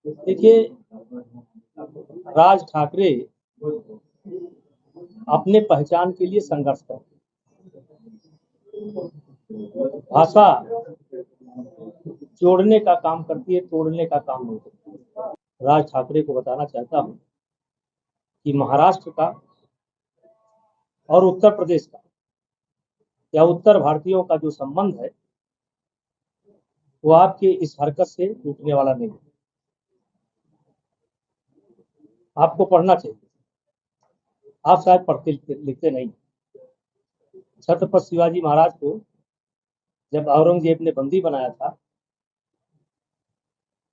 देखिए, राज ठाकरे अपने पहचान के लिए संघर्ष करते हैं। भाषा जोड़ने का काम करती है, तोड़ने का काम नहीं करती। राज ठाकरे को बताना चाहता हूँ कि महाराष्ट्र का और उत्तर प्रदेश का या उत्तर भारतीयों का जो संबंध है वो आपके इस हरकत से टूटने वाला नहीं है। आपको पढ़ना चाहिए, आप शायद पढ़ते लिखते नहीं। छत्रपति शिवाजी महाराज को जब औरंगजेब ने बंदी बनाया था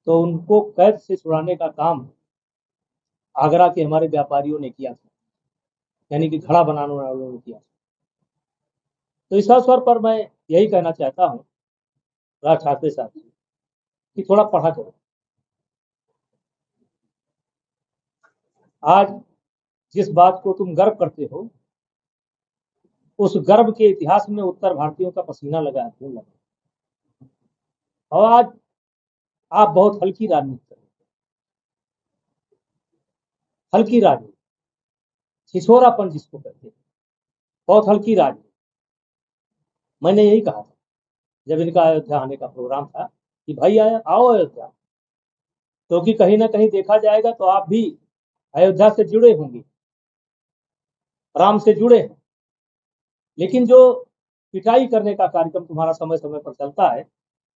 तो उनको कैद से छुड़ाने का काम आगरा के हमारे व्यापारियों ने किया था, यानी कि घड़ा बनाने वालों ने किया था। तो इस अवसर पर मैं यही कहना चाहता हूँ राज ठाकरे साहब से कि थोड़ा पढ़ा करो। आज जिस बात को तुम गर्व करते हो उस गर्व के इतिहास में उत्तर भारतीयों का पसीना लगा है। और आज आप बहुत हल्की राजनीति कर रहे हो, हल्की राजनीति, छिछोरापन जिसको कहते हैं, बहुत हल्की राजनीति। मैंने यही कहा था जब इनका अयोध्या आने का प्रोग्राम था कि भाई आओ अयोध्या, क्योंकि कहीं ना कहीं देखा जाएगा तो आप भी अयोध्या से जुड़े होंगे, राम से जुड़े हैं। लेकिन जो पिटाई करने का कार्यक्रम तुम्हारा समय समय पर चलता है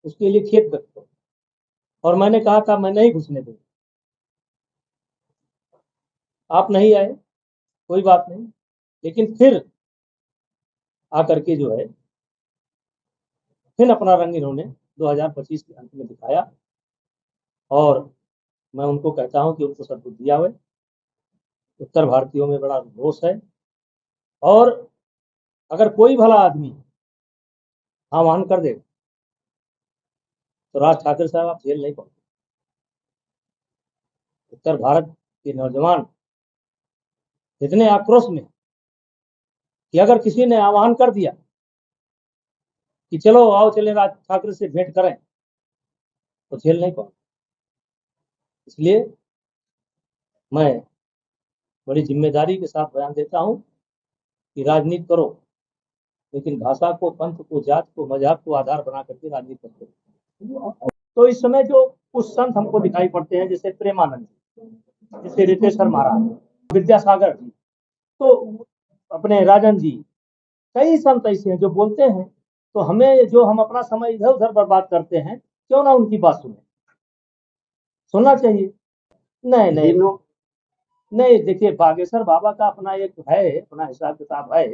उसके लिए खेद व्यक्त करो। और मैंने कहा था मैं नहीं घुसने दूंगा, आप नहीं आए, कोई बात नहीं, लेकिन फिर आकर के जो है फिर अपना रंग इन्होंने 2025 के अंत में दिखाया। और मैं उनको कहता हूं कि उनको सद्बुद्धि आवे। उत्तर भारतीयों में बड़ा रोष है और अगर कोई भला आदमी आह्वान कर दे तो राज ठाकरे साहब आप जेल नहीं पहुंचे। उत्तर भारत के नौजवान इतने आक्रोश में कि अगर किसी ने आह्वान कर दिया कि चलो आओ चले राज ठाकरे से भेंट करें तो जेल नहीं पहुंचे। इसलिए मैं बड़ी जिम्मेदारी के साथ बयान देता हूं कि राजनीति करो, लेकिन भाषा को, पंथ को, जात को, मजहब को आधार बना करके राजनीति करो। तो इस समय जो कुछ संत हमको दिखाई पड़ते हैं जैसे प्रेमानंद जी, जैसे रितेश्वर महाराज, विद्यासागर जी, तो अपने राजन जी, कई संत ऐसे हैं जो बोलते हैं तो हमें जो हम अपना समय इधर उधर बर्बाद करते हैं क्यों ना उनकी बात सुने, सुनना चाहिए। नहीं नहीं नहीं, देखिए बागेश्वर बाबा का अपना एक है, अपना हिसाब किताब है,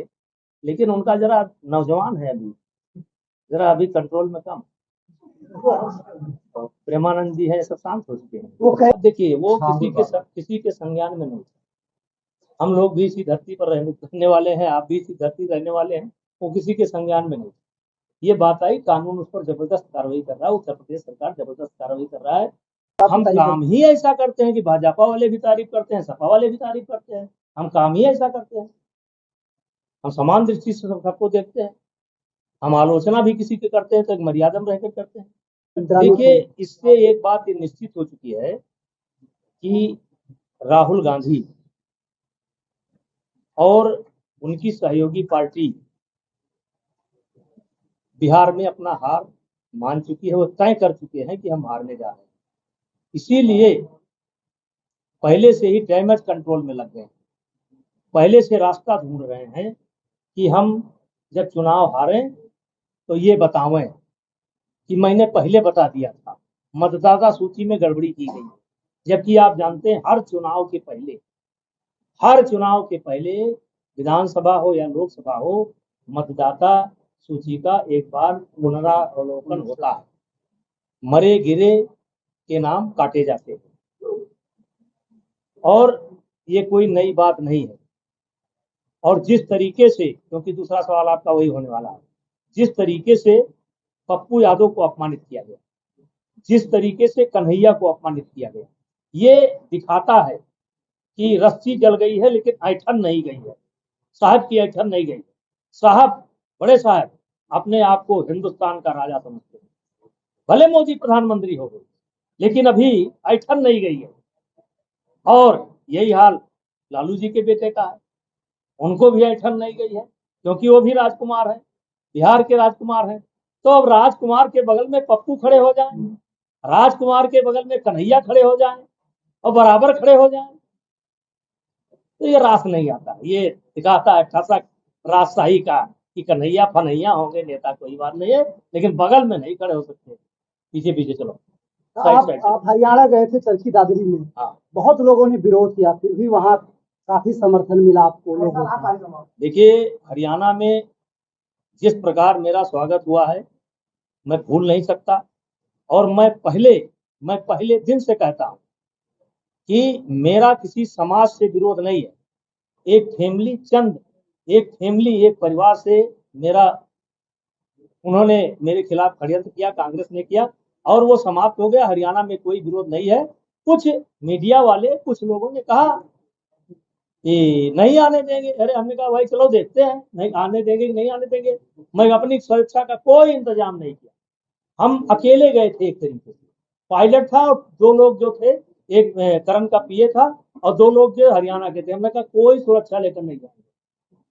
लेकिन उनका जरा नौजवान है, अभी जरा अभी कंट्रोल में कम। प्रेमानंद जी है, सब शांत हो चुके हैं। वो देखिए वो किसी के संज्ञान में नहीं। हम लोग भी इसी धरती पर रहने वाले हैं, आप भी इसी धरती रहने वाले हैं, वो किसी के संज्ञान में नहीं। ये बात आई, कानून उस पर जबरदस्त कार्रवाई कर रहा है, उत्तर प्रदेश सरकार जबरदस्त कार्रवाई कर रहा है। हम काम ही ऐसा करते हैं कि भाजपा वाले भी तारीफ करते हैं, सपा वाले भी तारीफ करते हैं। हम काम ही ऐसा करते हैं, हम समान दृष्टि से सबको देखते हैं। हम आलोचना भी किसी की करते हैं तो एक मर्यादा में रहकर करते हैं। देखिए, इससे एक बात निश्चित हो चुकी है कि राहुल गांधी और उनकी सहयोगी पार्टी बिहार में अपना हार मान चुकी है, वो तय कर चुके हैं कि हम हारने जा रहे हैं। इसीलिए पहले से ही डैमेज कंट्रोल में लग गए, पहले से रास्ता ढूंढ रहे हैं कि हम जब चुनाव हारें तो ये बतावें कि मैंने पहले बता दिया था, मतदाता सूची में गड़बड़ी की गई। जबकि आप जानते हैं हर चुनाव के पहले विधानसभा हो या लोकसभा हो, मतदाता सूची का एक बार पुनरावलोकन होता है, मरे गिरे के नाम काटे जाते हैं। और ये कोई नई बात नहीं है। और जिस तरीके से, क्योंकि दूसरा सवाल आपका वही होने वाला है, जिस तरीके से पप्पू यादव को अपमानित किया गया, जिस तरीके से कन्हैया को अपमानित किया गया, ये दिखाता है कि रस्सी जल गई है लेकिन ऐठन नहीं गई है, साहब की ऐठन नहीं गई। साहब, बड़े साहब अपने आप को हिंदुस्तान का राजा समझते हैं, भले मोदी प्रधानमंत्री हो गए लेकिन अभी ऐठन नहीं गई है। और यही हाल लालू जी के बेटे का है, उनको भी ऐठन नहीं गई है, क्योंकि वो भी राजकुमार है, बिहार के राजकुमार हैं। तो अब राजकुमार के बगल में पप्पू खड़े हो जाएं, राजकुमार के बगल में कन्हैया खड़े हो जाएं और बराबर खड़े हो जाएं, तो ये रास नहीं आता। ये दिखाता है ठसक राजशाही का कि कन्हैया फन्हैया होंगे नेता, कोई बात नहीं है, लेकिन बगल में नहीं खड़े हो सकते। पीछे पीछे चलो। आप हरियाणा गए थे चरखी दादरी में। हाँ, बहुत लोगों ने विरोध किया, फिर भी वहाँ काफी समर्थन मिला आपको लोगों का। देखिए, हरियाणा में जिस प्रकार मेरा स्वागत हुआ है मैं भूल नहीं सकता। और मैं पहले दिन से कहता हूं कि मेरा किसी समाज से विरोध नहीं है। एक फैमिली, एक परिवार से मेरा, उन्होंने मेरे खिलाफ षड्यंत्र किया, कांग्रेस ने किया, और वो समाप्त हो गया। हरियाणा में कोई विरोध नहीं है। कुछ मीडिया वाले, कुछ लोगों ने कहा कि नहीं आने देंगे। अरे हमने कहा भाई चलो देखते हैं, नहीं आने देंगे कि नहीं आने देंगे। मैं अपनी सुरक्षा का कोई इंतजाम नहीं किया। हम अकेले गए थे, एक तरीके से पायलट था और दो लोग जो थे, एक करण का पीए था और दो लोग जो हरियाणा के थे। हमने कहा कोई सुरक्षा लेकर नहीं जाएंगे।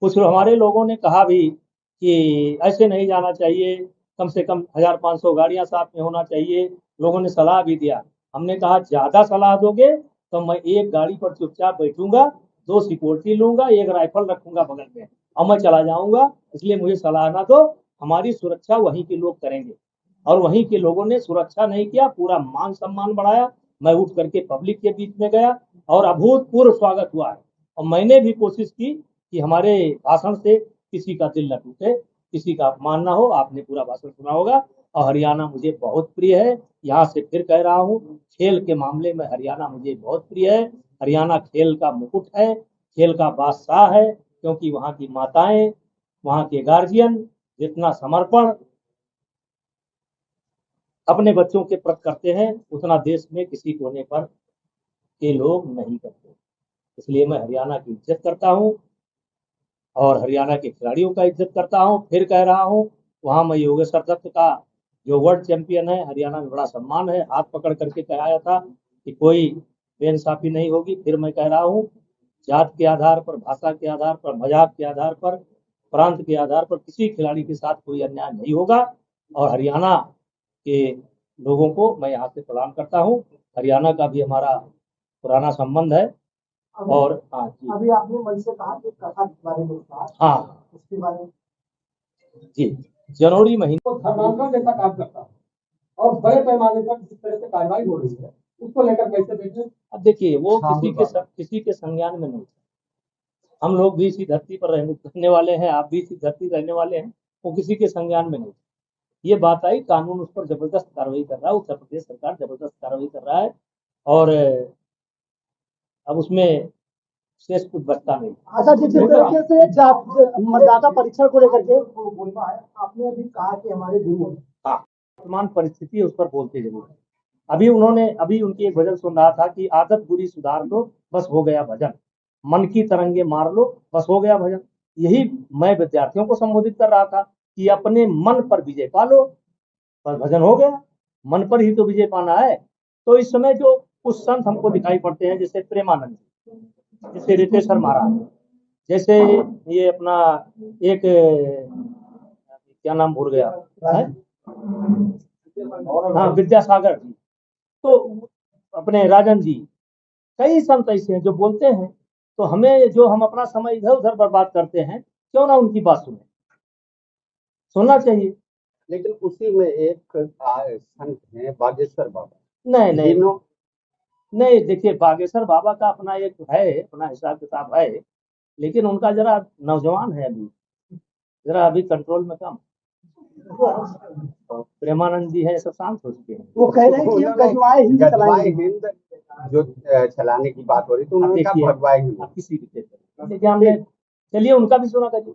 कुछ हमारे लोगों ने कहा भी कि ऐसे नहीं जाना चाहिए, कम से कम 1500 गाड़ियां साथ में होना चाहिए। लोगों ने सलाह भी दिया। हमने कहा ज्यादा सलाह दोगे तो मैं एक गाड़ी पर चुपचाप बैठूंगा, 2 सिक्योरिटी लूंगा, एक राइफल रखूंगा बगल में और मैं चला जाऊंगा। इसलिए मुझे सलाह ना दो, हमारी सुरक्षा वहीं के लोग करेंगे। और वहीं के लोगों ने सुरक्षा नहीं किया, पूरा मान सम्मान बढ़ाया। मैं उठ करके पब्लिक के बीच में गया और अभूतपूर्व स्वागत हुआ है। और मैंने भी कोशिश की कि हमारे भाषण से किसी का दिल न टूटे, किसी का अपमान ना हो। आपने पूरा भाषण सुना होगा। और हरियाणा मुझे बहुत प्रिय है। यहाँ से फिर कह रहा हूँ, खेल के मामले में हरियाणा मुझे बहुत प्रिय है। हरियाणा खेल का मुकुट है, खेल का बादशाह है, क्योंकि वहाँ की माताएं, वहाँ के गार्जियन जितना समर्पण अपने बच्चों के प्रति करते हैं, उतना देश में किसी कोने पर के लोग नहीं करते। इसलिए मैं हरियाणा की इज्जत करता हूँ और हरियाणा के खिलाड़ियों का इज्जत करता हूँ। फिर कह रहा हूँ, वहाँ मैं योगेश्वर दत्त का जो वर्ल्ड चैंपियन है, हरियाणा में बड़ा सम्मान है। हाथ पकड़ करके कहा था कि कोई बेइंसाफी नहीं होगी। फिर मैं कह रहा हूँ, जात के आधार पर, भाषा के आधार पर, मजाक के आधार पर, प्रांत के आधार पर किसी खिलाड़ी के साथ कोई अन्याय नहीं होगा। और हरियाणा के लोगों को मैं यहाँ से प्रणाम करता हूँ। हरियाणा का भी हमारा पुराना संबंध है। और हाँ जी, अभी आपने मन से कहा कि कथा के बारे में कहा, हाँ उसके बारे में जी, जनवरी महीने को धर्मांतरण जैसा काम करता है और बड़े पैमाने पर जिस तरह से कार्रवाई हो रही है, उसको लेकर कैसे देखें? अब देखिए, वो किसी के संज्ञान में नहीं। हम लोग भी इसी धरती पर रहने वाले हैं, आप भी इसी धरती रहने वाले हैं। वो किसी के संज्ञान में नहीं। ये बात आई, कानून उस पर जबरदस्त कार्रवाई कर रहा है, उत्तर प्रदेश सरकार जबरदस्त कार्रवाई कर रहा है। और अब उसमें शेष कुछ बचता नहीं। अच्छा, जिस तरीके से मतदाता परीक्षण को लेकर के बोलना है, आपने अभी कहा कि हमारे गुरु हैं। हाँ, वर्तमान परिस्थिति है, उस पर बोलते जरूर है। अभी उनकी एक भजन सुन रहा था कि आदत बुरी सुधार लो, बस हो गया भजन, मन की तरंगे मार लो, बस हो गया भजन। यही मैं विद्यार्थियों को संबोधित कर रहा था कि अपने मन पर विजय पा लो, बस भजन हो गया। मन पर ही तो विजय पाना है। तो इस समय जो कुछ संत हमको दिखाई पड़ते हैं, जैसे प्रेमानंद, जैसे रितेश्वर महाराज, जैसे ये अपना एक क्या नाम भूल गया है, हाँ विद्यासागर जी, तो अपने राजन जी, कई संत ऐसे हैं जो बोलते हैं। तो हमें, जो हम अपना समय इधर उधर बर्बाद करते हैं, क्यों ना उनकी बात सुनना चाहिए। लेकिन उसी में एक संत है बागेश्वर बाबा। नहीं नहीं, देखिए बागेश्वर बाबा का अपना एक है, अपना हिसाब किताब है, लेकिन उनका जरा नौजवान है, अभी जरा अभी कंट्रोल में कम। प्रेमानंद जी है, सब शांत हो चुके हैं। वो कह रहे हैं कि हम गजवाए हिंद जो चलाने की बात हो रही, तो उन्होंने कहा भगवाए हिंद। किसी भी चलिए उनका भी सुना करिए।